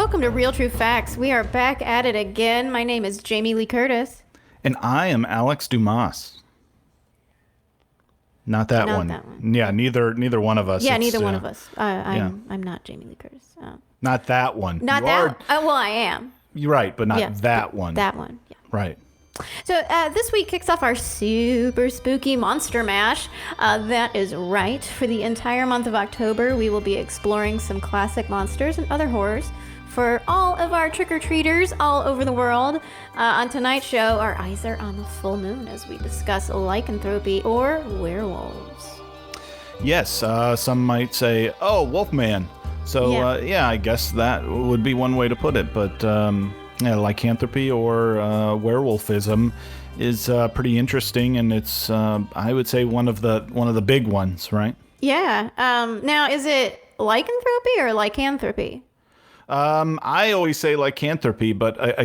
welcome to Real True Facts. We are back at it again. My name is Jamie Lee Curtis. And I am Alex Dumas. Not that one. Yeah, neither one of us. Yeah, neither one of us. I'm not Jamie Lee Curtis. Not that one. Not that. Well, I am. You're right, but not that one. That one. Yeah. Right. So this week kicks off our super spooky Monster Mash. That is right. For the entire month of October, we will be exploring some classic monsters and other horrors for all of our trick-or-treaters all over the world. On tonight's show, our eyes are on the full moon as we discuss lycanthropy or werewolves. Yes, some might say, oh, Wolfman. So, I guess that would be one way to put it. But lycanthropy or werewolfism is pretty interesting, and it's, I would say, one of the big ones, right? Yeah. Now, is it lycanthropy or lycanthropy? I always say lycanthropy, but I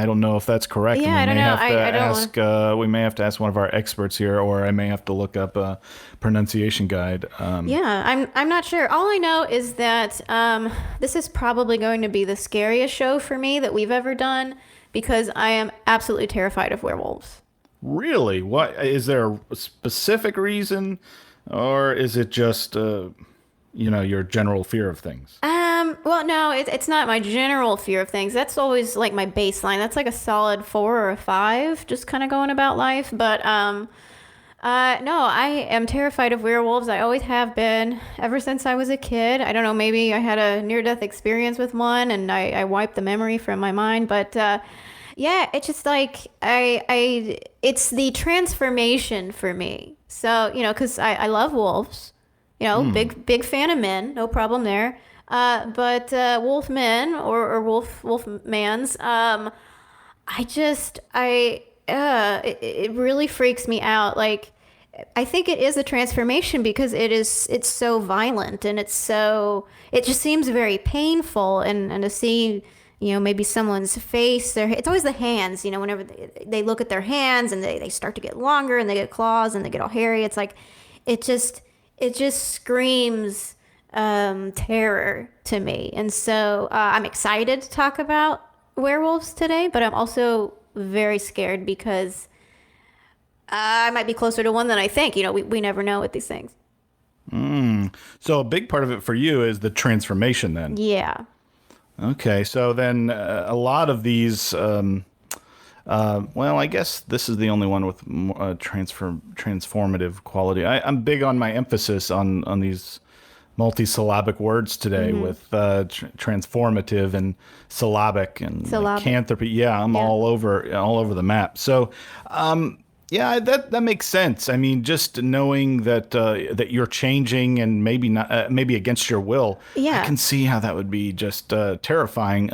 don't know if that's correct. Yeah, I don't know. We may have to ask one of our experts here, or I may have to look up a pronunciation guide. I'm not sure. All I know is that this is probably going to be the scariest show for me that we've ever done because I am absolutely terrified of werewolves. Really? What is there a specific reason, or is it just your general fear of things? Well, no, it's not my general fear of things. That's always like my baseline. That's like a solid 4 or a 5, just kind of going about life. But no, I am terrified of werewolves. I always have been ever since I was a kid. I don't know, maybe I had a near-death experience with one and I wiped the memory from my mind. But yeah, it's just like it's the transformation for me. So, because I love wolves. Big fan of men, no problem there. But wolfmen or wolfmans, it really freaks me out. Like, I think it is a transformation because it's so violent and it just seems very painful and to see, maybe someone's face, it's always the hands, whenever they look at their hands and they start to get longer and they get claws and they get all hairy. It's like, it just screams terror to me. And so I'm excited to talk about werewolves today, but I'm also very scared because I might be closer to one than I think. We never know with these things. So a big part of it for you is the transformation then. Yeah. Okay, so then a lot of these I guess this is the only one with transformative quality. I'm big on my emphasis on these multisyllabic words today with transformative and syllabic and lycanthropy. Yeah, I'm all over the map. So, that makes sense. I mean, just knowing that you're changing and maybe against your will. Yeah. I can see how that would be just terrifying.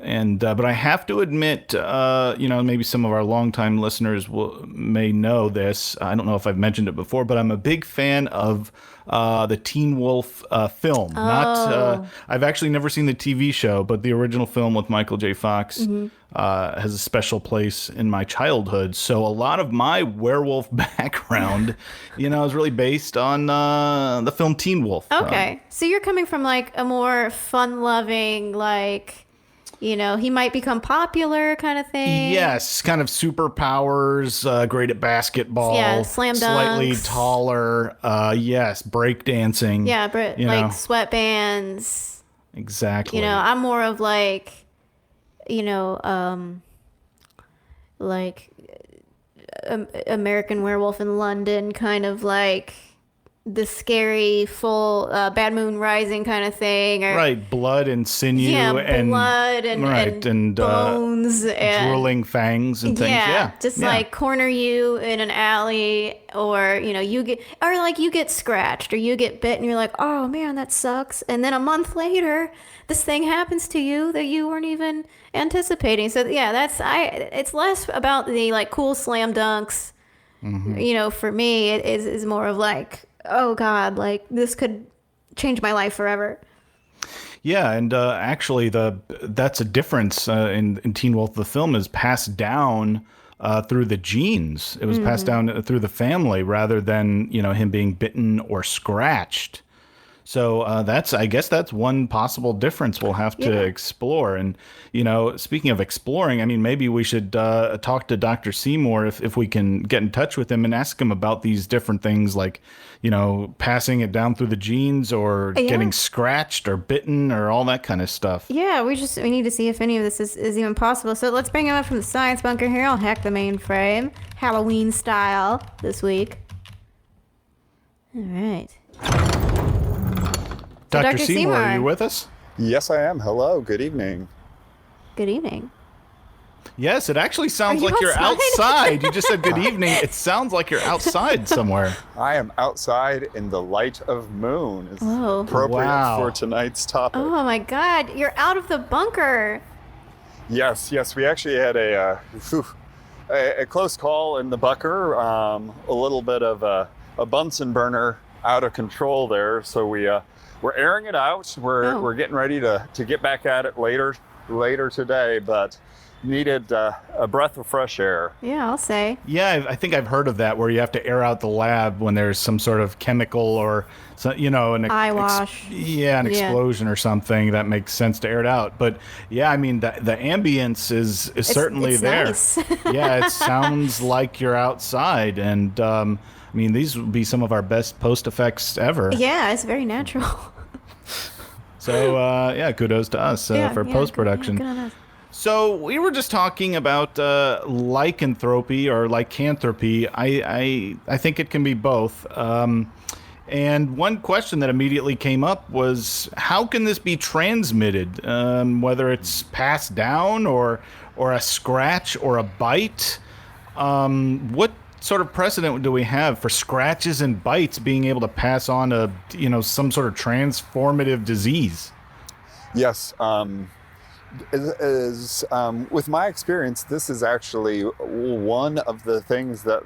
But I have to admit, maybe some of our longtime listeners may know this. I don't know if I've mentioned it before, but I'm a big fan of the Teen Wolf film. I've actually never seen the TV show, but the original film with Michael J. Fox has a special place in my childhood. So a lot of my werewolf background, is really based on the film Teen Wolf. Okay, so you're coming from like a more fun-loving, like, he might become popular kind of thing. Yes, kind of superpowers, great at basketball. Yeah, slam dunks. Slightly taller. Yes, breakdancing. Yeah, like sweatbands. Exactly. I'm more of like, American Werewolf in London, kind of like the scary full Bad Moon Rising kind of thing, or right, blood and sinew, and blood and bones and drooling fangs and things. Like corner you in an alley, or you get scratched or you get bit and you're like, oh man, that sucks, and then a month later this thing happens to you that you weren't even anticipating. So it's less about the like cool slam dunks. For me it is more of like, oh God, like this could change my life forever. Yeah, and actually that's a difference in Teen Wolf. The film is passed down through the genes. It was passed down through the family rather than him being bitten or scratched. So I guess that's one possible difference we'll have to Yeah. explore. And, speaking of exploring, I mean, maybe we should talk to Dr. Seymour if we can get in touch with him and ask him about these different things like, passing it down through the genes or Yeah. getting scratched or bitten or all that kind of stuff. Yeah, we need to see if any of this is even possible. So let's bring him up from the science bunker here. I'll hack the mainframe, Halloween style, this week. All right. So Dr. Seymour, are you with us? Yes, I am. Hello. Good evening. Good evening. Yes, it actually sounds Are you like you're outside? outside. You just said good evening. It sounds like you're outside somewhere. I am outside in the light of moon. It's Whoa. appropriate Wow. for tonight's topic. Oh my God, you're out of the bunker. Yes. We actually had a close call in the bunker. A little bit of a Bunsen burner out of control there. So we're airing it out. We're getting ready to get back at it later today, but needed a breath of fresh air. Yeah, I'll say. Yeah, I think I've heard of that where you have to air out the lab when there's some sort of chemical or, an Eye wash. an explosion or something that makes sense to air it out. But yeah, I mean, the ambience is certainly it's there. nice. Yeah, it sounds like you're outside. And I mean, these would be some of our best post effects ever. Yeah, it's very natural. So kudos to us for post production. Good on us. So we were just talking about lycanthropy or lycanthropy. I think it can be both. And one question that immediately came up was, how can this be transmitted? Whether it's passed down or a scratch or a bite. What sort of precedent do we have for scratches and bites being able to pass on some sort of transformative disease? Yes. With my experience, this is actually one of the things that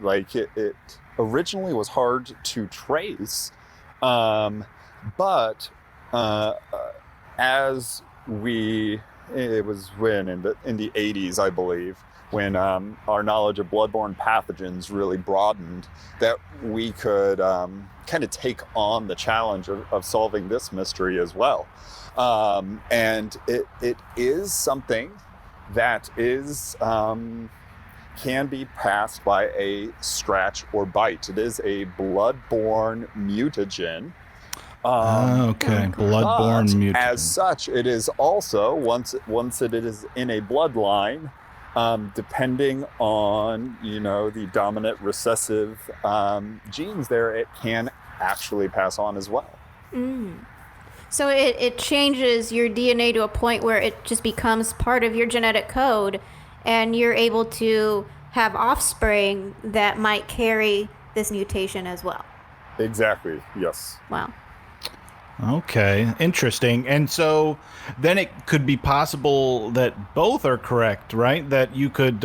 it originally was hard to trace, but it was when in the 80s, I believe, when our knowledge of bloodborne pathogens really broadened, that we could kind of take on the challenge of solving this mystery as well. And it is something that is can be passed by a scratch or bite. It is a bloodborne mutagen. Okay, bloodborne But mutagen. as such, it is also once it is in a bloodline, depending on the dominant recessive genes there, it can actually pass on as well. So it changes your DNA to a point where it just becomes part of your genetic code, and you're able to have offspring that might carry this mutation as well. Exactly. Yes. Wow. Okay, interesting. And so then it could be possible that both are correct, right? That you could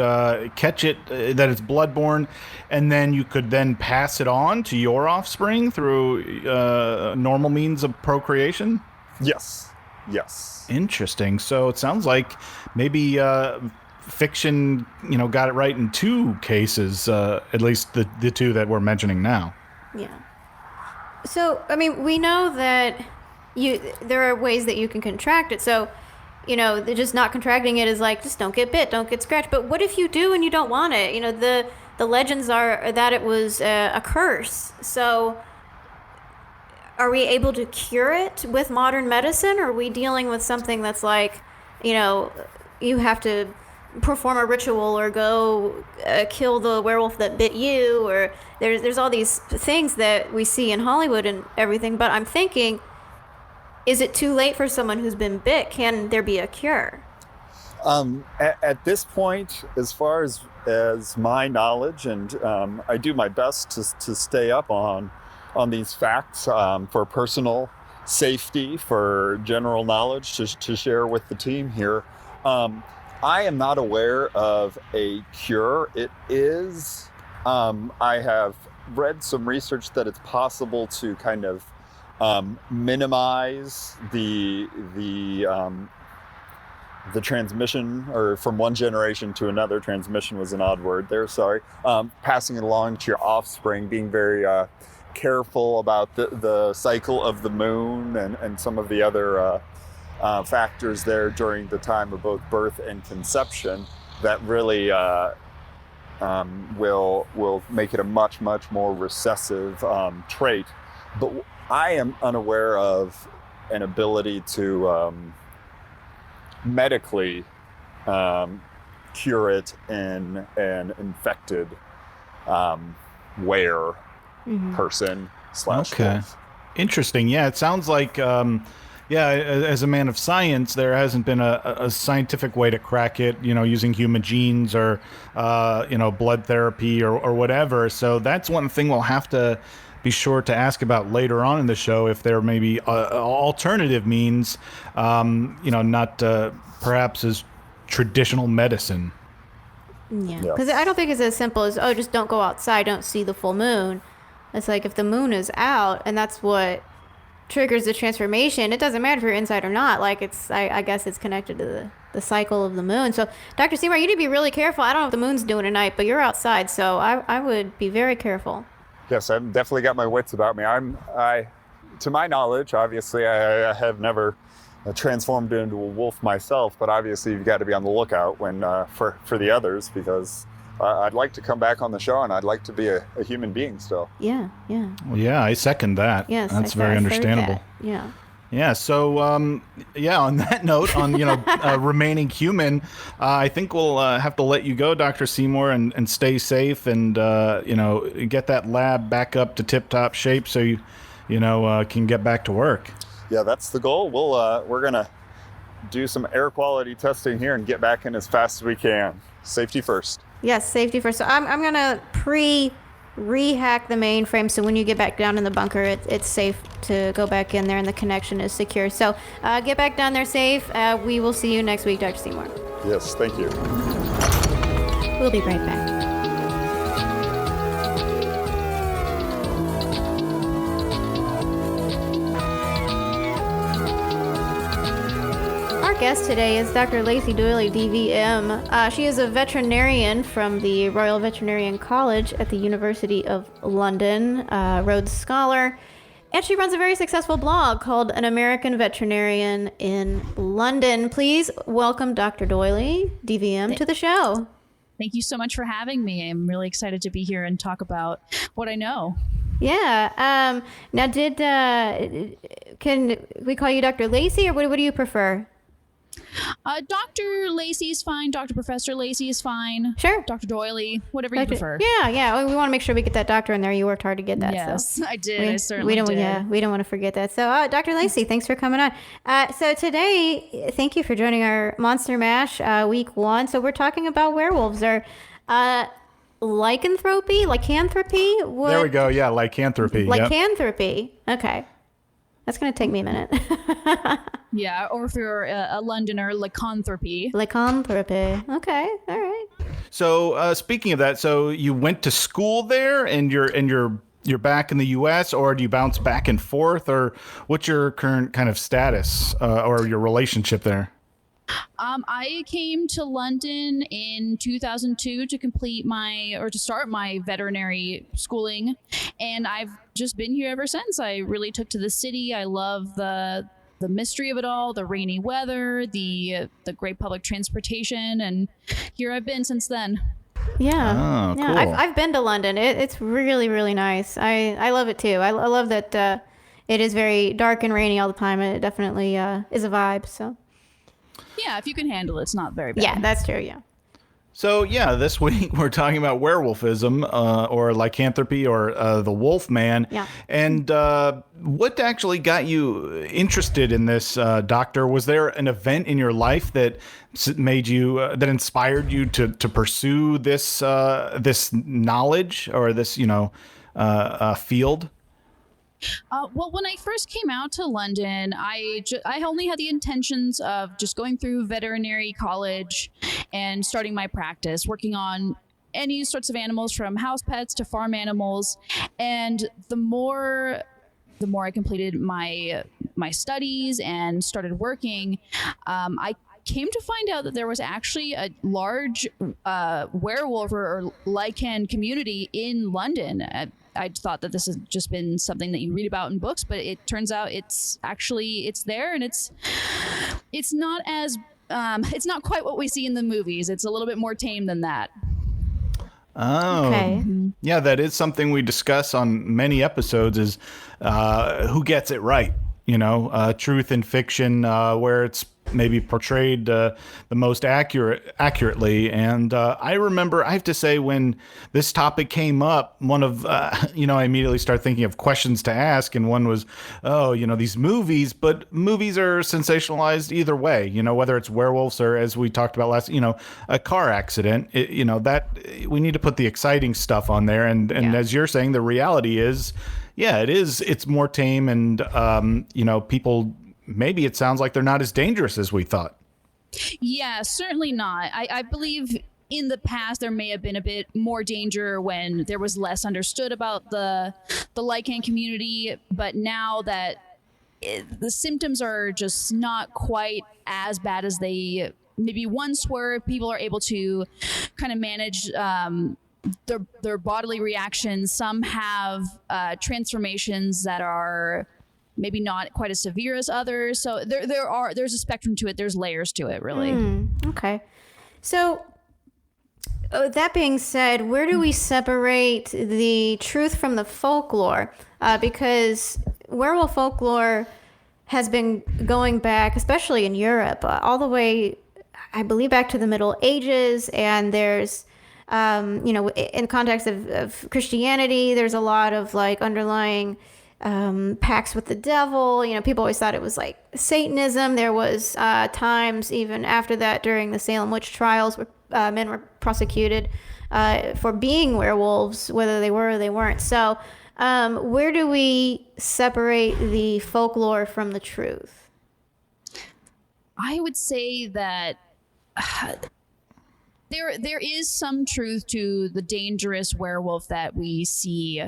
catch it, that it's bloodborne, and then you could then pass it on to your offspring through normal means of procreation? Yes. Interesting. So it sounds like maybe fiction, got it right in two cases, at least the two that we're mentioning now. Yeah. So, I mean, we know that there are ways that you can contract it. So, just not contracting it is like, just don't get bit, don't get scratched. But what if you do and you don't want it? The legends are that it was a curse. So, are we able to cure it with modern medicine? Or are we dealing with something that's like, you have to perform a ritual or go kill the werewolf that bit you, or there's all these things that we see in Hollywood and everything. But I'm thinking, is it too late for someone who's been bit? Can there be a cure? At this point, as far as my knowledge, and I do my best to stay up on these facts for personal safety, for general knowledge to share with the team here. I am not aware of a cure. It is, I have read some research that it's possible to kind of minimize the transmission, or from one generation to another. Transmission was an odd word there, sorry. Passing it along to your offspring, being very careful about the cycle of the moon and some of the other factors there during the time of both birth and conception that really will make it a much more recessive trait. But I am unaware of an ability to medically cure it in an infected were person / wolf. Interesting. Yeah, it sounds like as a man of science, there hasn't been a scientific way to crack it, using human genes or blood therapy or whatever. So that's one thing we'll have to be sure to ask about later on in the show, if there may be alternative means, not perhaps as traditional medicine. Yeah, because I don't think it's as simple as, just don't go outside, don't see the full moon. It's like if the moon is out and that's what triggers the transformation, it doesn't matter if you're inside or not. Like I guess it's connected to the cycle of the moon. So Dr. Semor, you need to be really careful. I don't know what the moon's doing tonight, but you're outside, so I would be very careful. Yes, I've definitely got my wits about me. To my knowledge, obviously, I have never transformed into a wolf myself, but obviously you've got to be on the lookout when for the others, because I'd like to come back on the show and I'd like to be a human being still. Yeah. Well, yeah, I second that. Yes, that's very understandable. Yeah. Yeah. So, on that note, on remaining human, I think we'll have to let you go, Dr. Semor, and stay safe, and get that lab back up to tip-top shape so you can get back to work. Yeah, that's the goal. We're gonna do some air quality testing here and get back in as fast as we can. Safety first. Yes, safety first. So I'm gonna rehack the mainframe, so when you get back down in the bunker, it's safe to go back in there and the connection is secure. So get back down there safe. We will see you next week, Dr. Semor. Yes, thank you. We'll be right back. Our guest today is Dr. Lacey Doyle, DVM. She is a veterinarian from the Royal Veterinarian College at the University of London, Rhodes Scholar, and she runs a very successful blog called An American Veterinarian in London. Please welcome Dr. Doyle, DVM, to the show. Thank you so much for having me. I'm really excited to be here and talk about what I know. Yeah. Now, can we call you Dr. Lacey, or what do you prefer? Dr. Lacey is fine. Dr. Professor Lacey is fine. Sure. Dr. Doyle, whatever you prefer. Yeah. We want to make sure we get that doctor in there. You worked hard to get that. Yes, so. I did. I certainly did. Yeah, we don't want to forget that. So, Dr. Lacey, thanks for coming on. So today, thank you for joining our Monster Mash week 1. So we're talking about werewolves, or lycanthropy. What? There we go. Yeah, lycanthropy. Lycanthropy. Yep. Okay. That's going to take me a minute. Yeah, or if you're a Londoner, lycanthropy. Lycanthropy. Okay, all right. So speaking of that, so you went to school there, and you're back in the U.S., or do you bounce back and forth, or what's your current kind of status or your relationship there? I came to London in 2002 to start my veterinary schooling, and I've just been here ever since. I really took to the city. I love the mystery of it all, the rainy weather, the great public transportation, and here I've been since then. Yeah. Oh, cool. Yeah, I've been to London. It's really, really nice. I love it too. I love that it is very dark and rainy all the time. It definitely is a vibe. So. Yeah, if you can handle it, it's not very bad. Yeah, that's true. Yeah. So yeah, this week we're talking about werewolfism, or lycanthropy, or the Wolfman. Yeah. And what actually got you interested in this, Doctor? Was there an event in your life that made you that inspired you to pursue this this knowledge, or this field? Well, when I first came out to London, I only had the intentions of just going through veterinary college and starting my practice, working on any sorts of animals, from house pets to farm animals. And the more I completed my studies and started working, I came to find out that there was actually a large werewolf or lycan community in London. I thought that this has just been something that you read about in books, but it turns out it's there, and it's not as it's not quite what we see in the movies. It's a little bit more tame than that. Oh, Okay. yeah, that is something we discuss on many episodes is who gets it right, truth in fiction, where it's maybe portrayed the most accurately. And I remember, I have to say, when this topic came up, one of, I immediately started thinking of questions to ask. And one was, these movies, but movies are sensationalized either way, whether it's werewolves or, as we talked about last, a car accident, that we need to put the exciting stuff on there. And as you're saying, the reality is, yeah, it's more tame, and, people, maybe it sounds like they're not as dangerous as we thought. Yeah, certainly not. I believe in the past there may have been a bit more danger when there was less understood about the Lycan community, but now that the symptoms are just not quite as bad as they maybe once were, people are able to kind of manage their bodily reactions. Some have transformations that are maybe not quite as severe as others. So there's a spectrum to it. There's layers to it, really. Okay. So that being said, where do we separate the truth from the folklore? Because werewolf folklore has been going back, especially in Europe, all the way, I believe, back to the Middle Ages. And there's, in context of Christianity, there's a lot of like underlying pacts with the devil. People always thought it was like Satanism. There was times even after that during the Salem witch trials where men were prosecuted for being werewolves, whether they were or they weren't. So where do we separate the folklore from the truth? I would say that there is some truth to the dangerous werewolf that we see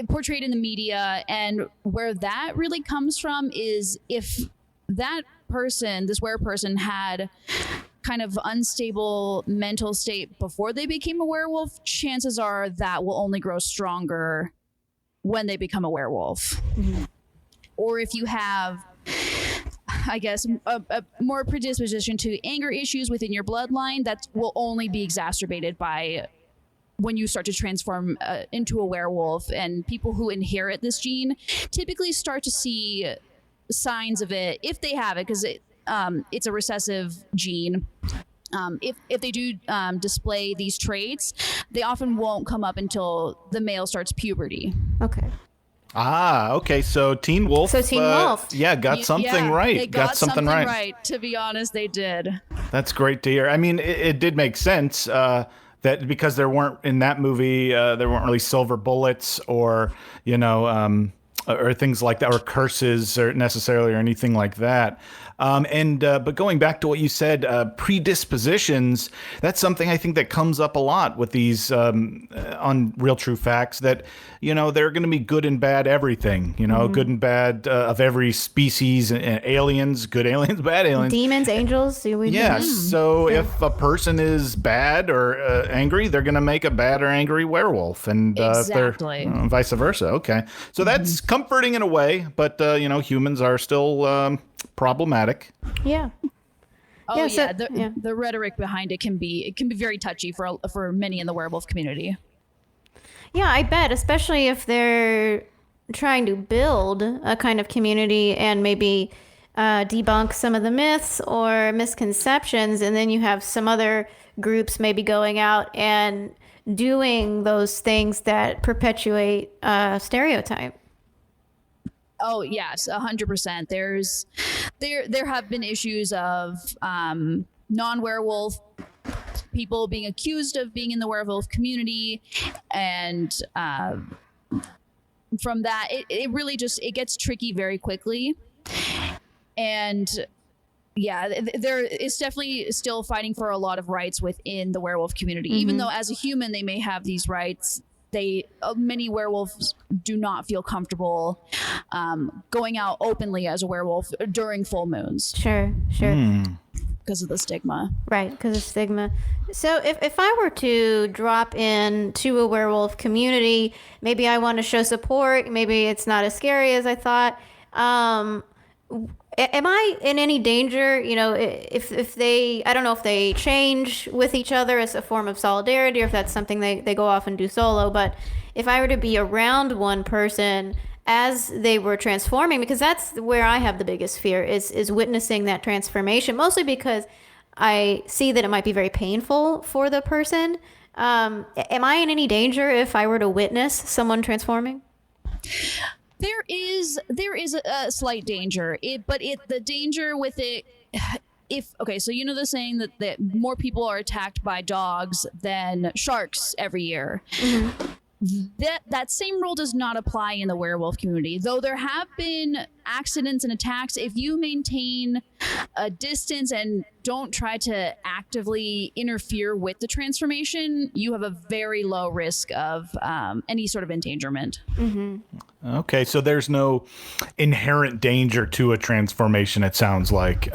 portrayed in the media, and where that really comes from is if that person, this were person, had kind of unstable mental state before they became a werewolf, chances are that will only grow stronger when they become a werewolf. Or if you have, I guess, a more predisposition to anger issues within your bloodline, that will only be exacerbated by when you start to transform into a werewolf. And people who inherit this gene typically start to see signs of it if they have it, because it's a recessive gene. If they do display these traits, they often won't come up until the male starts puberty. Okay. Okay. So Teen Wolf. Yeah, got something right. They got something right. To be honest, they did. That's great to hear. I mean, it did make sense. That because there weren't in that movie, there weren't really silver bullets or or things like that, or curses or necessarily or anything like that. But going back to what you said, predispositions, that's something I think that comes up a lot with these on Real True Facts, that, they're going to be good and bad everything, good and bad of every species, aliens, good aliens, bad aliens. Demons, angels. So if a person is bad or angry, they're going to make a bad or angry werewolf. And exactly. If they're vice versa. Okay. So that's comforting in a way, but, humans are still problematic. Yeah. Oh yeah, the rhetoric behind it can be very touchy for many in the werewolf community. Yeah, I bet, especially if they're trying to build a kind of community and maybe debunk some of the myths or misconceptions, and then you have some other groups maybe going out and doing those things that perpetuate stereotype. Oh yes, 100%. There have been issues of non-werewolf people being accused of being in the werewolf community, and from that, it really just gets tricky very quickly. And yeah, there is definitely still fighting for a lot of rights within the werewolf community, even though as a human they may have these rights. Many werewolves do not feel comfortable going out openly as a werewolf during full moons. Sure. because of the stigma. Right, because of stigma. So if I were to drop in to a werewolf community, maybe I want to show support. Maybe it's not as scary as I thought. Am I in any danger? You know, if they, I don't know if they change with each other as a form of solidarity, or if that's something they go off and do solo. But if I were to be around one person as they were transforming, because that's where I have the biggest fear is witnessing that transformation, mostly because I see that it might be very painful for the person. Am I in any danger if I were to witness someone transforming? There is a slight danger, the danger with it. So you know the saying that more people are attacked by dogs than sharks every year. Mm-hmm. That same rule does not apply in the werewolf community, though there have been accidents and attacks. If you maintain a distance and don't try to actively interfere with the transformation, you have a very low risk of any sort of endangerment. Mm-hmm. Okay, so there's no inherent danger to a transformation, it sounds like.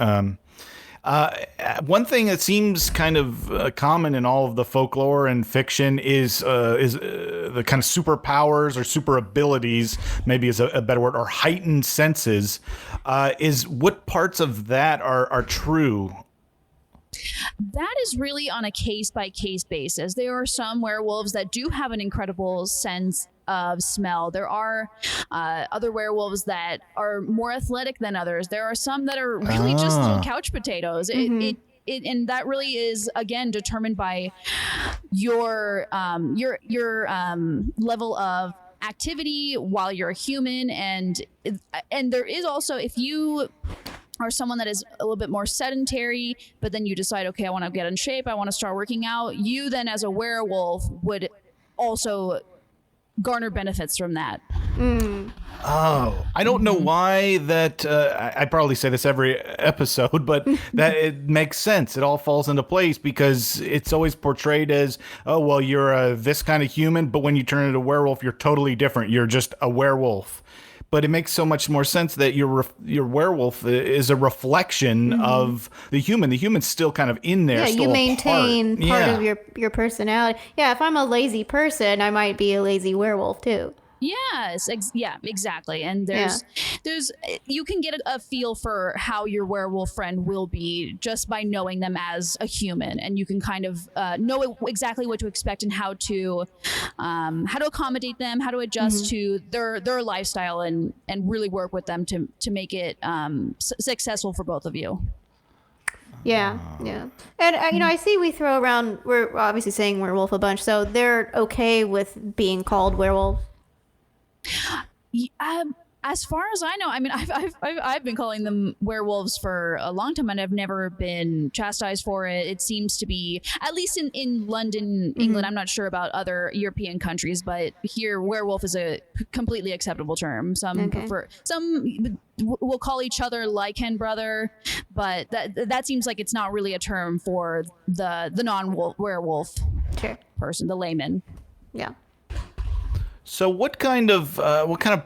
One thing that seems kind of common in all of the folklore and fiction is the kind of superpowers or super abilities, maybe is a better word, or heightened senses. Is what parts of that are true? That is really on a case-by-case basis. There are some werewolves that do have an incredible sense of smell. There are other werewolves that are more athletic than others. There are some that are really just little couch potatoes. Mm-hmm. And that really is, again, determined by your level of activity while you're a human. And there is also, if you are someone that is a little bit more sedentary, but then you decide, okay, I want to get in shape, I want to start working out, you then as a werewolf would also garner benefits from that. Oh, I don't know why that, I probably say this every episode, but that it makes sense. It all falls into place because it's always portrayed as, oh, well, you're this kind of human, but when you turn into a werewolf, you're totally different. You're just a werewolf. But it makes so much more sense that your werewolf is a reflection of the human. The human's still kind of in there. Yeah, still you maintain part yeah. of your personality. Yeah, if I'm a lazy person, I might be a lazy werewolf too. Yes, exactly. And there's you can get a feel for how your werewolf friend will be just by knowing them as a human, and you can kind of know exactly what to expect and how to accommodate them, how to adjust to their lifestyle, and really work with them to make it successful for both of you. Yeah. And, I see we're obviously saying werewolf a bunch, so they're okay with being called werewolves. As far as I know, I mean, I've been calling them werewolves for a long time, and I've never been chastised for it. It seems to be, at least in London, England. I'm not sure about other European countries, but here, werewolf is a completely acceptable term. Some will call each other Lycan brother, but that seems like it's not really a term for the non-werewolf person, the layman. Yeah. So what kind of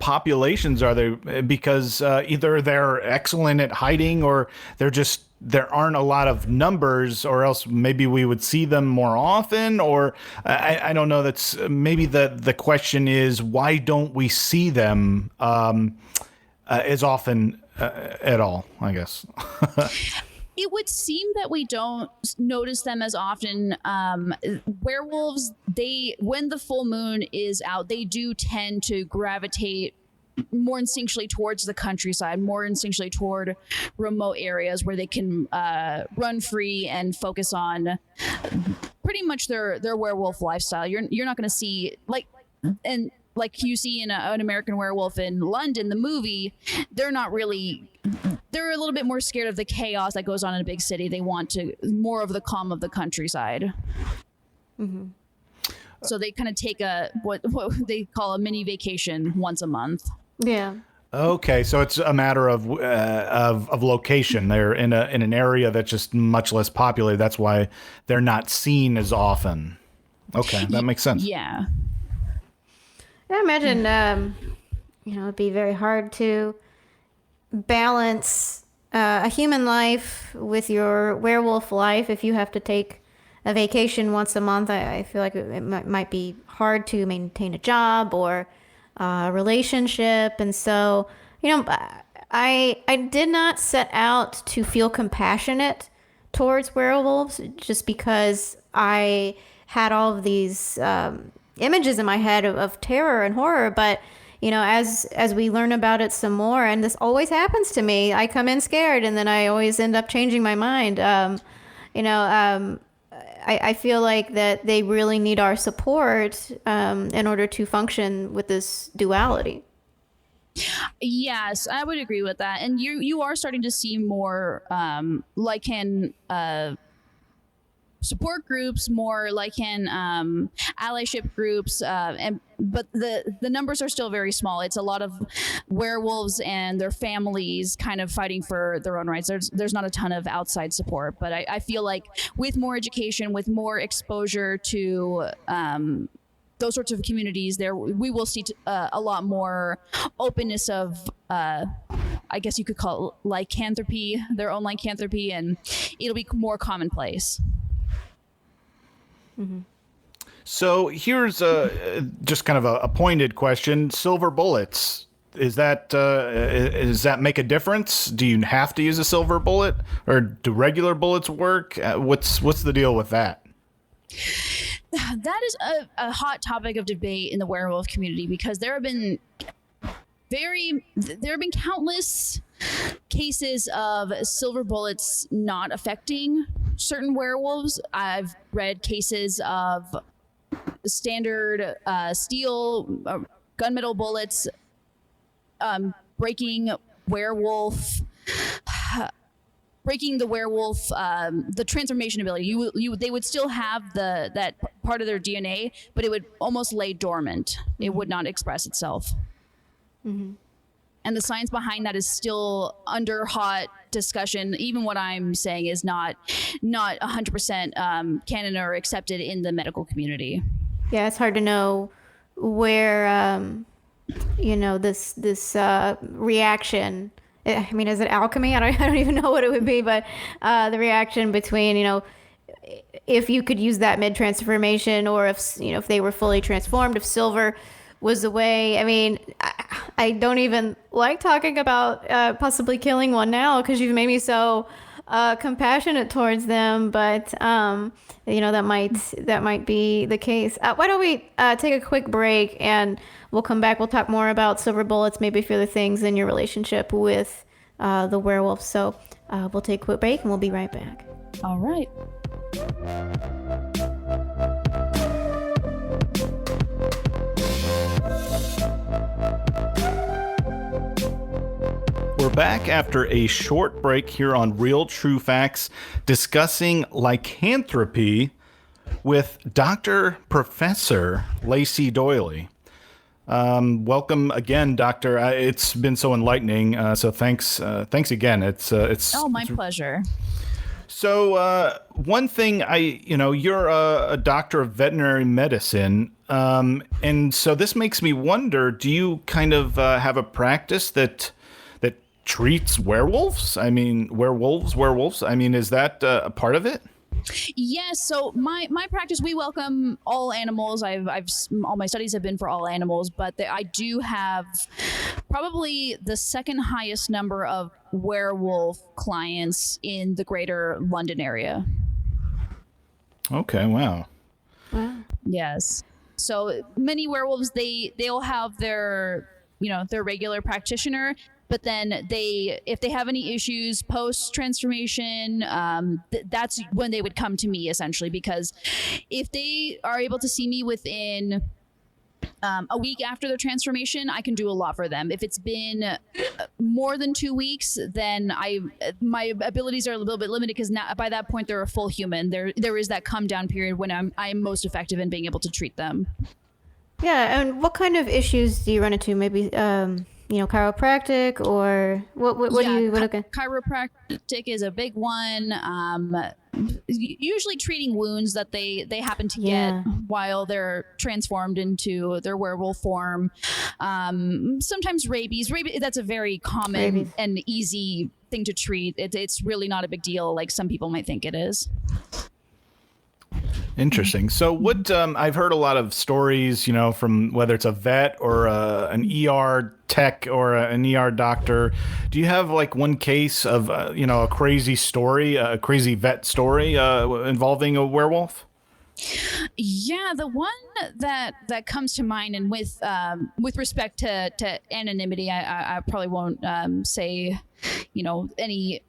populations are they? Because either they're excellent at hiding, or there aren't a lot of numbers, or else maybe we would see them more often. Or I don't know. That's maybe the question is, why don't we see them as often at all? I guess. It would seem that we don't notice them as often. Werewolves, when the full moon is out, they do tend to gravitate more instinctually towards the countryside, more instinctually toward remote areas where they can run free and focus on pretty much their werewolf lifestyle. You're not going to see like you see in an American Werewolf in London, the movie. They're a little bit more scared of the chaos that goes on in a big city. They want more of the calm of the countryside. Mm-hmm. So they kind of take what they call a mini vacation once a month. Yeah. Okay, so it's a matter of location. They're in an area that's just much less populated. That's why they're not seen as often. Okay, that makes sense. Yeah. I imagine, it'd be very hard to balance a human life with your werewolf life, if you have to take a vacation once a month, I feel like it might be hard to maintain a job or a relationship. And so, I did not set out to feel compassionate towards werewolves just because I had all of these images in my head of terror and horror. But as we learn about it some more, and this always happens to me, I come in scared and then I always end up changing my mind. I feel like that they really need our support in order to function with this duality. Yes, I would agree with that. And you are starting to see more Lycan support groups, more Lycan allyship groups, but the numbers are still very small. It's a lot of werewolves and their families kind of fighting for their own rights. There's not a ton of outside support, but I feel like with more education, with more exposure to those sorts of communities, we will see a lot more openness of I guess you could call it lycanthropy, their own lycanthropy, and it'll be more commonplace. Mm-hmm. So here's just kind of a pointed question. Silver bullets. Does that make a difference? Do you have to use a silver bullet, or do regular bullets work? What's the deal with that? That is a hot topic of debate in the werewolf community, because there have been countless cases of silver bullets not affecting certain werewolves. I've read cases of standard steel gunmetal bullets breaking the werewolf the transformation ability. They would still have that part of their DNA, but it would almost lay dormant. It would not express itself. Mm-hmm. And the science behind that is still under hot discussion. Even what I'm saying is not 100% canon or accepted in the medical community. Yeah, it's hard to know where this reaction. I mean, is it alchemy? I don't even know what it would be, but the reaction between if you could use that mid transformation, or if they were fully transformed, if silver was the way. I mean, I don't even like talking about possibly killing one now, because you've made me so compassionate towards them. But that might be the case. Why don't we take a quick break, and we'll come back. We'll talk more about silver bullets, maybe a few other things in your relationship with the werewolf. So we'll take a quick break, and we'll be right back. All right. We're back after a short break here on Real True Facts, discussing lycanthropy with Dr. Professor Lacey Doyley. Welcome again, Doctor. It's been so enlightening. So thanks again. It's my pleasure. So one thing, you're a doctor of veterinary medicine, and so this makes me wonder: do you kind of have a practice that treats werewolves? I mean, werewolves. I mean, is that a part of it? Yes. So my practice, we welcome all animals. I've all my studies have been for all animals, but I do have probably the second highest number of werewolf clients in the greater London area. Okay. Wow. Yes. So many werewolves, they'll have their regular practitioner. But then if they have any issues post transformation, that's when they would come to me, essentially, because if they are able to see me within a week after their transformation, I can do a lot for them. If it's been more than 2 weeks, then my abilities are a little bit limited, because now by that point they're a full human. There is that come down period when I'm most effective in being able to treat them. Yeah, and what kind of issues do you run into? Maybe chiropractic, or what do you what okay? Chiropractic is a big one. Usually treating wounds that they happen to get while they're transformed into their werewolf form. Sometimes rabies. That's a very common and easy thing to treat. It's really not a big deal like some people might think it is. Interesting. So what I've heard a lot of stories, from whether it's a vet or an ER tech or an ER doctor. Do you have like one case of, a crazy story, a crazy vet story involving a werewolf? Yeah, the one that comes to mind, and with respect to anonymity, I probably won't say any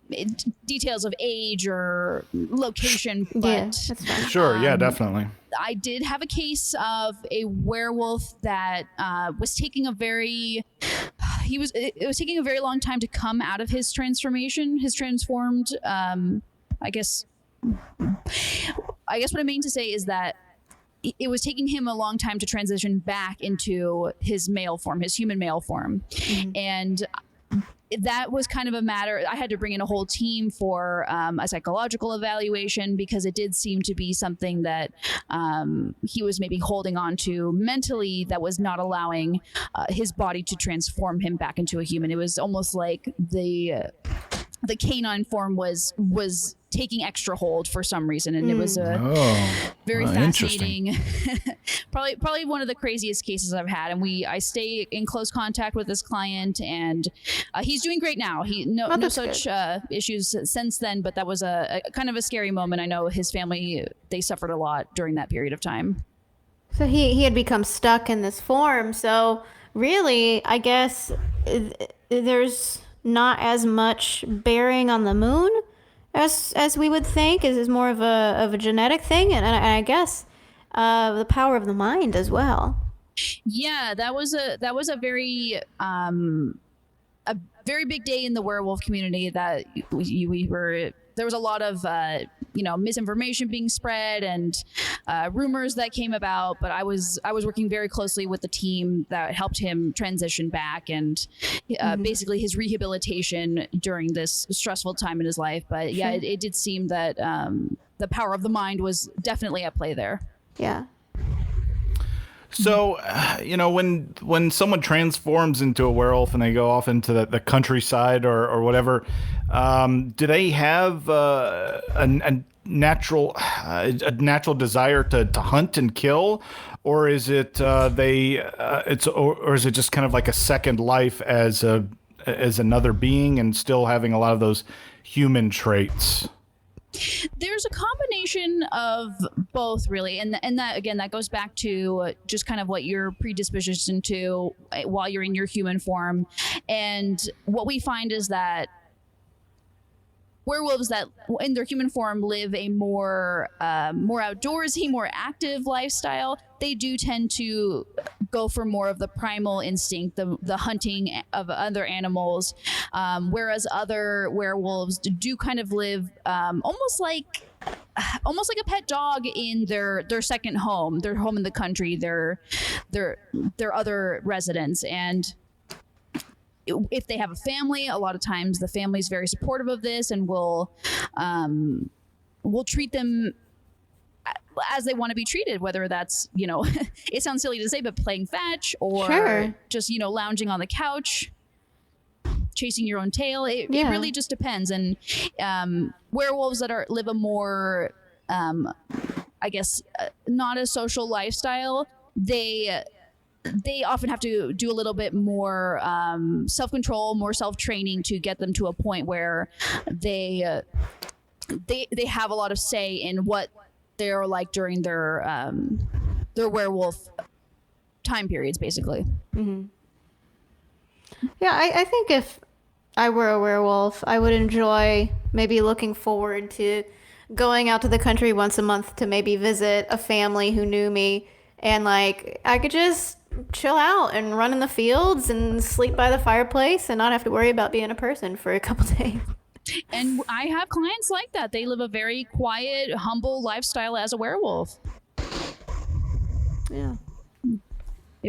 details of age or location, but that's fine. Sure, yeah, definitely. I did have a case of a werewolf that was taking a very long time to come out of his transformation, his transformed I guess what I mean to say is that it was taking him a long time to transition back into his male form, his human male form. And that was kind of a matter. I had to bring in a whole team for a psychological evaluation, because it did seem to be something that he was maybe holding on to mentally that was not allowing his body to transform him back into a human. It was almost like the canine form was taking extra hold for some reason, and it was very fascinating. probably one of the craziest cases I've had, and I stay in close contact with this client, and he's doing great now. No such issues since then, but that was a kind of a scary moment. I know his family, they suffered a lot during that period of time. So he had become stuck in this form. So really, I guess there's not as much bearing on the moon as we would think. Is more of a genetic thing, and I guess the power of the mind as well. Yeah, that was a very big day in the werewolf community. That there was a lot of misinformation being spread and rumors that came about, but I was working very closely with the team that helped him transition back, and basically his rehabilitation during this stressful time in his life. But yeah, it did seem that the power of the mind was definitely at play there. Yeah. So, when someone transforms into a werewolf and they go off into the countryside or whatever, do they have a natural desire to hunt and kill, or is it or is it just kind of like a second life as another being and still having a lot of those human traits? There's a combination of both, really, and that again, that goes back to just kind of what you're predisposition to while you're in your human form. And what we find is that werewolves that in their human form live a more outdoorsy, more active lifestyle, they do tend to go for more of the primal instinct, the hunting of other animals, whereas other werewolves do kind of live almost like a pet dog in their second home, their home in the country, their other residence. And if they have a family, a lot of times the family is very supportive of this and will treat them as they want to be treated, whether that's, it sounds silly to say, but playing fetch or just, lounging on the couch, chasing your own tail. It really just depends. And werewolves that live a more, I guess, not a social lifestyle, they often have to do a little bit more self-control, more self-training to get them to a point where they have a lot of say in what they're like during their werewolf time periods, basically. Mm-hmm. Yeah, I think if I were a werewolf, I would enjoy maybe looking forward to going out to the country once a month to maybe visit a family who knew me, and like I could just chill out and run in the fields and sleep by the fireplace and not have to worry about being a person for a couple days. And I have clients like that. They live a very quiet, humble lifestyle as a werewolf. Yeah.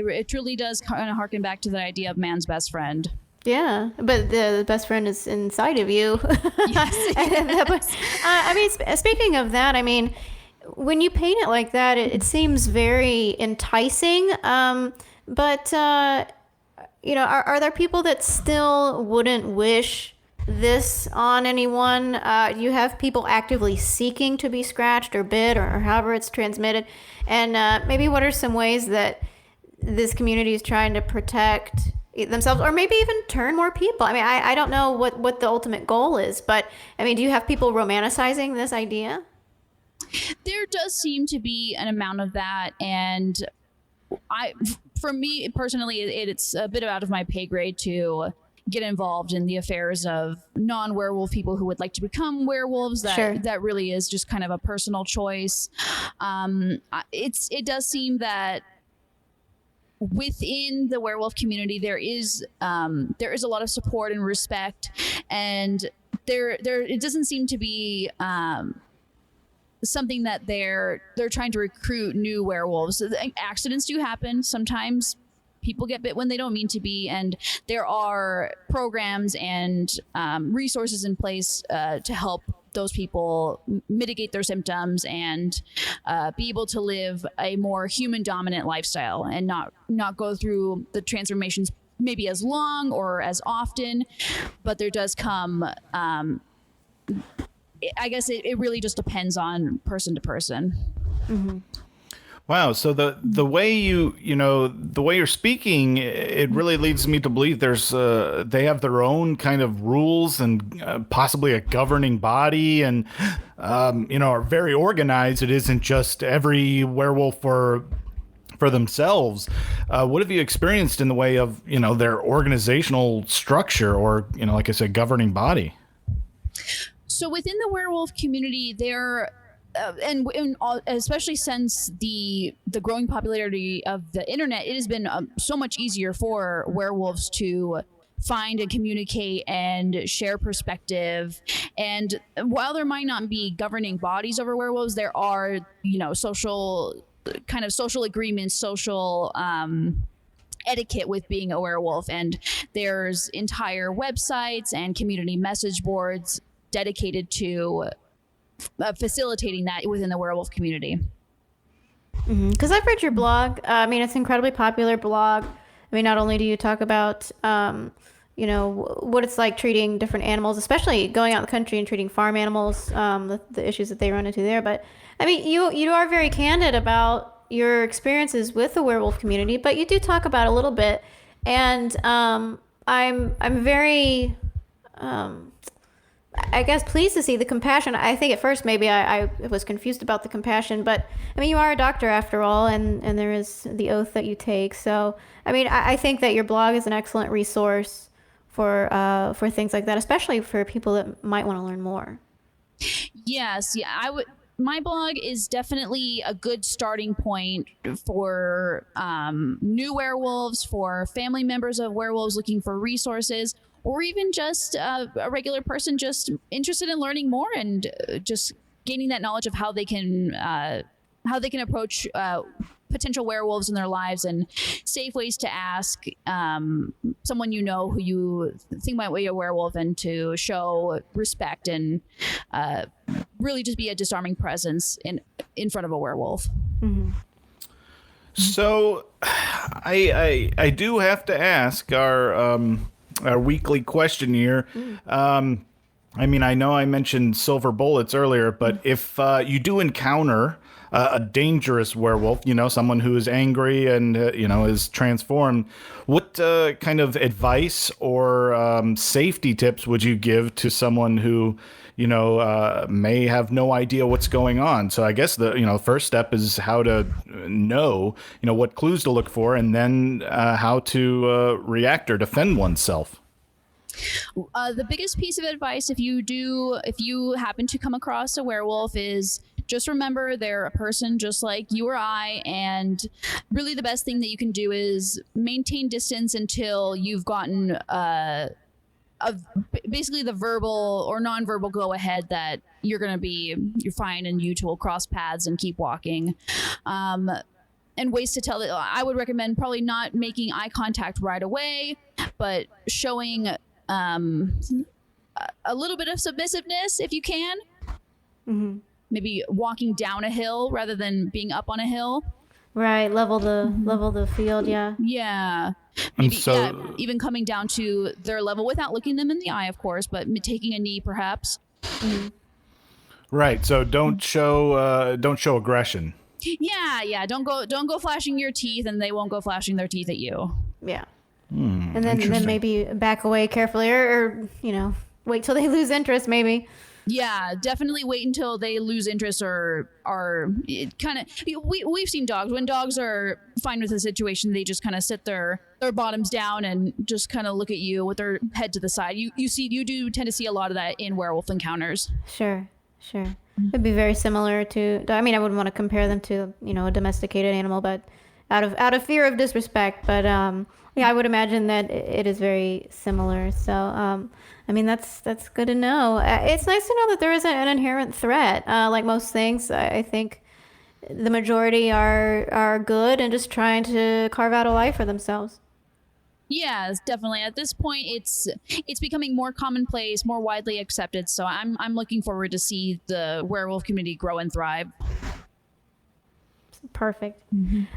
It truly does kind of harken back to the idea of man's best friend. Yeah, but the best friend is inside of you. Yes. I mean, speaking of that, I mean, when you paint it like that, it seems very enticing. But are there people that still wouldn't wish this on anyone? You have people actively seeking to be scratched or bit or however it's transmitted. And maybe what are some ways that this community is trying to protect themselves, or maybe even turn more people? I mean, I don't know what the ultimate goal is, but I mean, do you have people romanticizing this idea? There does seem to be an amount of that, and for me personally, it's a bit out of my pay grade to get involved in the affairs of non-werewolf people who would like to become werewolves. That really is just kind of a personal choice. It does seem that within the werewolf community there is a lot of support and respect, and there it doesn't seem to be something that they're trying to recruit new werewolves. Accidents do happen sometimes. People get bit when they don't mean to be, and there are programs and resources in place to help those people mitigate their symptoms and be able to live a more human dominant lifestyle and not go through the transformations maybe as long or as often. But there does come, I guess it really just depends on person to person. Mm-hmm. Wow. So the way the way you're speaking, it really leads me to believe they have their own kind of rules and possibly a governing body, and are very organized. It isn't just every werewolf for themselves. What have you experienced in the way of their organizational structure, or like I said, governing body? So within the werewolf community, there. Especially since the growing popularity of the internet, it has been so much easier for werewolves to find and communicate and share perspective. And while there might not be governing bodies over werewolves, there are social agreements, social etiquette with being a werewolf, and there's entire websites and community message boards dedicated to facilitating that within the werewolf community. Because I've read your blog. I mean, it's an incredibly popular blog. I mean, not only do you talk about, what it's like treating different animals, especially going out in the country and treating farm animals, the issues that they run into there. But I mean, you are very candid about your experiences with the werewolf community, but you do talk about it a little bit. And I'm very I guess pleased to see the compassion. I think at first maybe I was confused about the compassion, but I mean, you are a doctor after all, and there is the oath that you take. So I mean, I think that your blog is an excellent resource for things like that, especially for people that might want to learn more. Yes, yeah, my blog is definitely a good starting point for new werewolves, for family members of werewolves looking for resources, or even just a regular person just interested in learning more and just gaining that knowledge of how they can approach potential werewolves in their lives, and safe ways to ask someone who you think might be a werewolf, and to show respect and really just be a disarming presence in front of a werewolf. Mm-hmm. So I do have to ask our weekly question here. I mean, I know I mentioned silver bullets earlier, but if you do encounter a dangerous werewolf, someone who is angry and, is transformed, what kind of advice or safety tips would you give to someone who, may have no idea what's going on? So I guess the, first step is how to know, what clues to look for, and then how to react or defend oneself. The biggest piece of advice, if you happen to come across a werewolf, is just remember they're a person just like you or I, and really the best thing that you can do is maintain distance until you've gotten basically the verbal or nonverbal go ahead that you're fine and you two will cross paths and keep walking. and ways to tell it. I would recommend probably not making eye contact right away, but showing a little bit of submissiveness if you can. Mm-hmm. Maybe walking down a hill rather than being up on a hill. Right, level the field, yeah. Yeah. And Maybe even coming down to their level without looking them in the eye, of course, but taking a knee perhaps. Right. So don't show aggression. Yeah. Don't go flashing your teeth, and they won't go flashing their teeth at you. Yeah. And then interesting. maybe back away carefully, or wait till they lose interest, maybe. Yeah, definitely wait until they lose interest or are kind of. We've seen dogs when dogs are fine with the situation, they just kind of sit their bottoms down and just kind of look at you with their head to the side. You do tend to see a lot of that in werewolf encounters. Sure. It'd be very similar to. I mean, I wouldn't want to compare them to a domesticated animal, but out of fear of disrespect. But I would imagine that it is very similar. So I mean, that's good to know. It's nice to know that there isn't an inherent threat. Like most things, I think the majority are good and just trying to carve out a life for themselves. Yeah, definitely. At this point, it's becoming more commonplace, more widely accepted. So I'm looking forward to see the werewolf community grow and thrive. Perfect.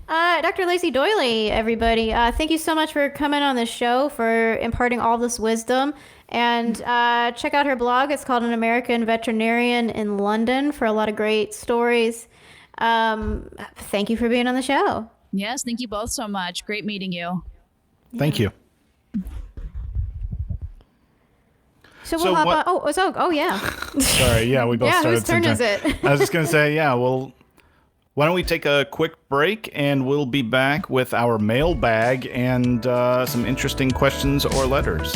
Dr. Lacey Doyley, everybody, thank you so much for coming on the show, for imparting all this wisdom. And check out her blog. It's called An American Veterinarian in London for a lot of great stories. Thank you for being on the show. Yes, thank you both so much. Great meeting you. Thank you. So we'll hop on. Oh, yeah. Sorry, yeah, we both Yeah, started. whose turn is it? I was just going to say, yeah, well, why don't we take a quick break, and we'll be back with our mailbag and some interesting questions or letters.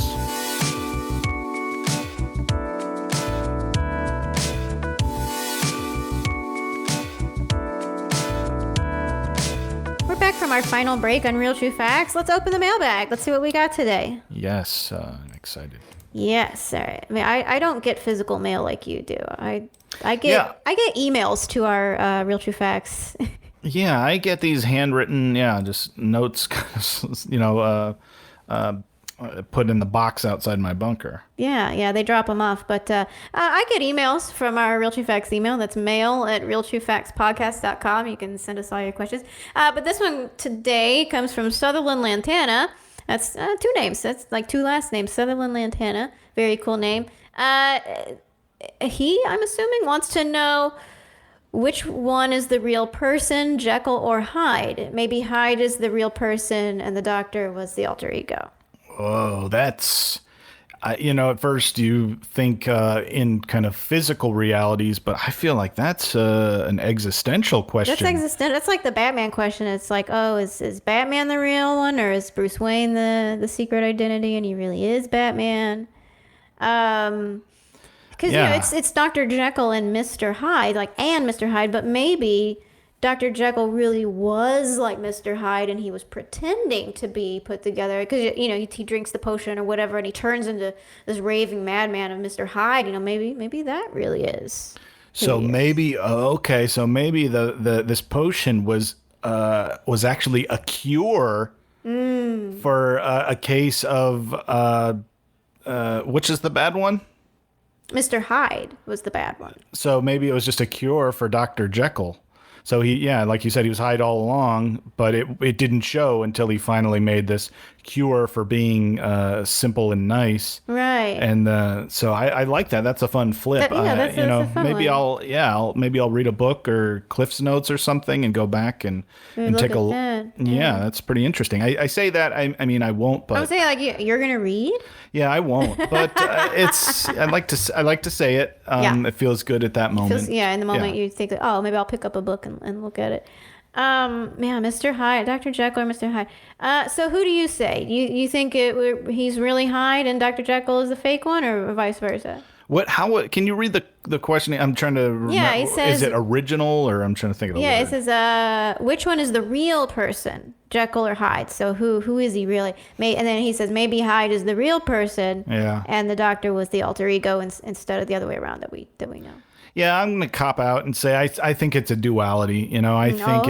We're back from our final break on Real True Facts. Let's open the mailbag. Let's see what we got today. Yes, I'm excited. Yes, all right. I mean, I don't get physical mail like you do. I get emails to our Real True Facts. Yeah, I get these handwritten, just notes, put in the box outside my bunker. Yeah, they drop them off. But I get emails from our Real True Facts email. That's mail@realtruefactspodcast.com. You can send us all your questions. But this one today comes from Sutherland Lantana. That's two names. That's like two last names. Sutherland Lantana. Very cool name. He, I'm assuming, wants to know which one is the real person, Jekyll or Hyde. Maybe Hyde is the real person and the doctor was the alter ego. Oh, that's, at first you think in kind of physical realities, but I feel like that's an existential question. That's existential. That's like the Batman question. It's like, oh, is Batman the real one, or is Bruce Wayne the secret identity and he really is Batman? Because it's Dr. Jekyll and Mr. Hyde, and Mr. Hyde, but maybe Dr. Jekyll really was like Mr. Hyde and he was pretending to be put together because, he drinks the potion or whatever and he turns into this raving madman of Mr. Hyde. Maybe that really is. So maybe, this potion was actually a cure for a case of, which is the bad one? Mr. Hyde was the bad one. So maybe it was just a cure for Dr. Jekyll. So like you said, he was Hyde all along, but it didn't show until he finally made this cure for being simple and nice. Right. And so I like that. That's a fun flip. That's a fun maybe one. I'll read a book or Cliff's Notes or something and go back and take a look. Yeah, that's pretty interesting. I say that. I mean I won't. But I would say you're gonna read. Yeah, I won't. But I like to say it. It feels good at that moment. In the moment you think that, oh, maybe I'll pick up a book and look at it. Mr. Hyde, Dr. Jekyll or Mr. Hyde. So who do you say? You think he's really Hyde and Dr. Jekyll is the fake one, or vice versa? How can you read the question? I'm trying to remember. Yeah, it says, is it original, or I'm trying to think of the word. Yeah, it says, which one is the real person, Jekyll or Hyde? So who is he really? And then he says maybe Hyde is the real person, and the doctor was the alter ego instead of the other way around that we know. Yeah, I'm gonna cop out and say I think it's a duality. I think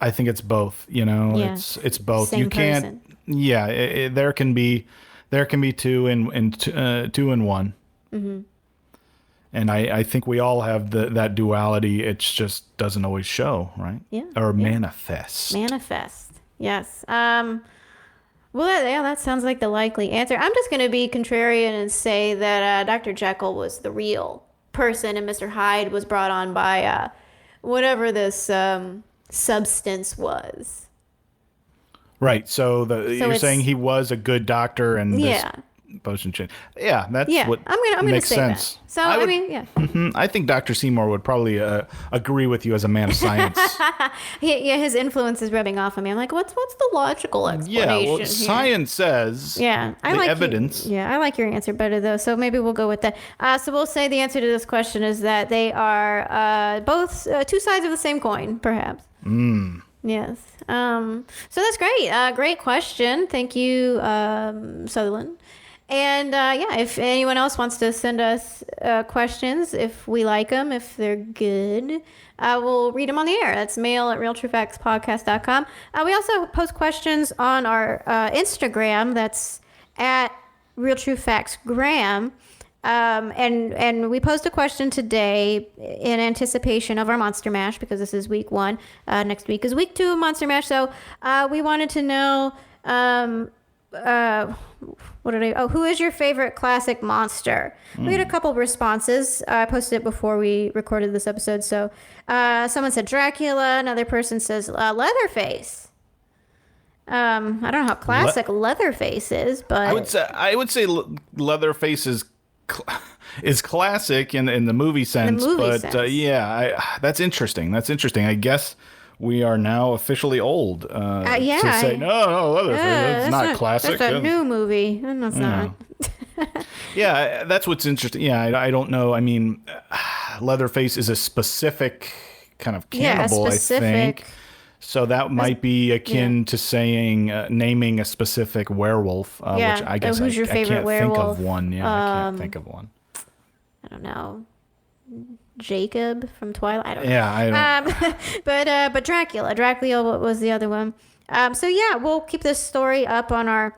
I think it's both. You know, Yeah. it's both. Same You can't. person. Yeah, there can be two in one. Mm-hmm. And I think we all have that duality. It just doesn't always show, right? Yeah. Or manifest. Manifest. Yes. Well, that sounds like the likely answer. I'm just going to be contrarian and say that Dr. Jekyll was the real person and Mr. Hyde was brought on by whatever this substance was. Right. So you're it's- saying he was a good doctor and Yeah. this potion change. Yeah, that's Yeah. what I'm gonna makes say sense. that. So I mean, yeah. I think Dr. Seymour would probably agree with you as a man of science. His influence is rubbing off on me. I'm like, what's the logical explanation Yeah, well, here? science says Yeah, I the like evidence. I like your answer better though. So maybe we'll go with that. So we'll say the answer to this question is that they are both two sides of the same coin, perhaps. Yes. So that's great. Great question. Thank you, Sutherland. And if anyone else wants to send us questions, if we like them, if they're good, we'll read them on the air. That's mail@realtruefactspodcast.com. We also post questions on our Instagram. That's at realtruefactsgram. And we posed a question today in anticipation of our Monster Mash because this is week 1. Next week is week 2 of Monster Mash. So we wanted to know who is your favorite classic monster? We had a couple responses. I posted it before we recorded this episode. So someone said Dracula. Another person says Leatherface. I don't know how classic Leatherface is, but I would say Leatherface is classic in the movie sense. But that's interesting. I guess we are now officially old. To say no, Leatherface, that's not classic. That's a new movie. And that's not. Yeah, that's what's interesting. Yeah, I don't know. I mean, Leatherface is a specific kind of cannibal, I think. So that might be akin to saying, naming a specific werewolf, which I guess who's your favorite I can't werewolf? think of one. Yeah, I can't think of one. I don't know. Jacob from Twilight. I don't know. Yeah, I don't. But Dracula. Dracula was the other one. We'll keep this story up on our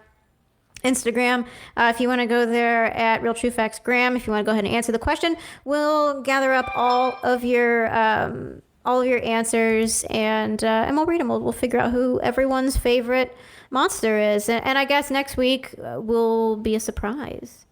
Instagram. If you want to go there at Real True Facts Graham, if you want to go ahead and answer the question, we'll gather up all of your answers and we'll read them. We'll figure out who everyone's favorite monster is, and I guess next week will be a surprise.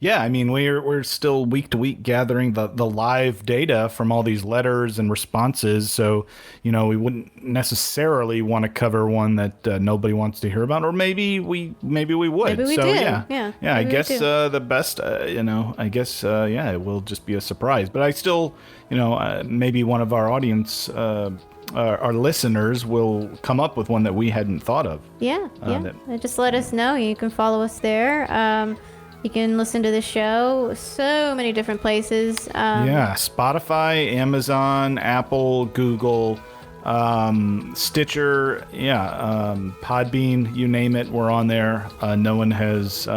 Yeah, I mean, we're still week to week gathering the live data from all these letters and responses. So, we wouldn't necessarily want to cover one that nobody wants to hear about, or maybe we would. Maybe we do. Yeah. I guess the best, it will just be a surprise. But I still, maybe one of our audience, our listeners will come up with one that we hadn't thought of. Just let us know. You can follow us there. You can listen to the show so many different places. Spotify, Amazon, Apple, Google, Stitcher, Podbean, you name it, we're on there. No one has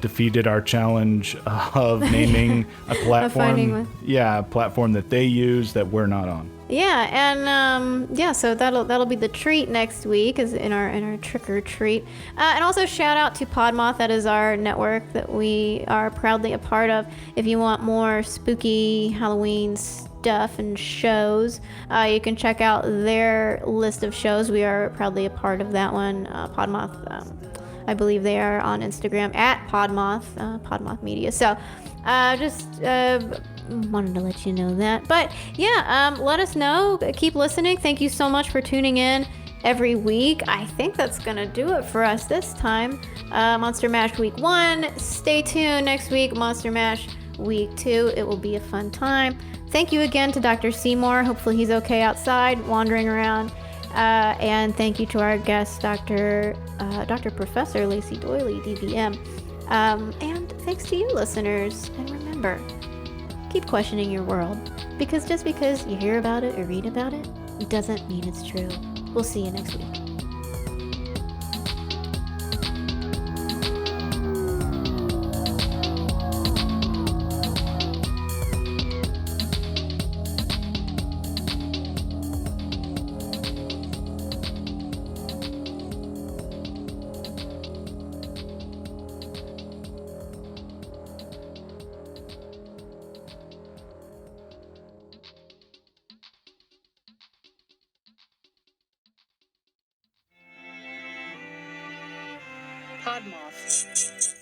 defeated our challenge of naming a platform. A platform that they use that we're not on. So that'll be the treat next week, is in our trick or treat. And also shout out to Podmoth. That is our network that we are proudly a part of. If you want more spooky Halloween stuff and shows, you can check out their list of shows. We are proudly a part of that one. Podmoth, I believe they are on Instagram at Podmoth, Podmoth Media. So wanted to let you know that. But let us know. Keep listening. Thank you so much for tuning in every week. I think that's gonna do it for us this time. Monster Mash week 1. Stay tuned next week. Monster Mash week 2. It will be a fun time. Thank you again to Dr. Seymour. Hopefully he's okay outside wandering around. And thank you to our guest, Dr. Professor Lacey Doyley, DVM. And thanks to you, listeners. And remember, keep questioning your world, because just because you hear about it or read about it doesn't mean it's true. We'll see you next week. cod moth.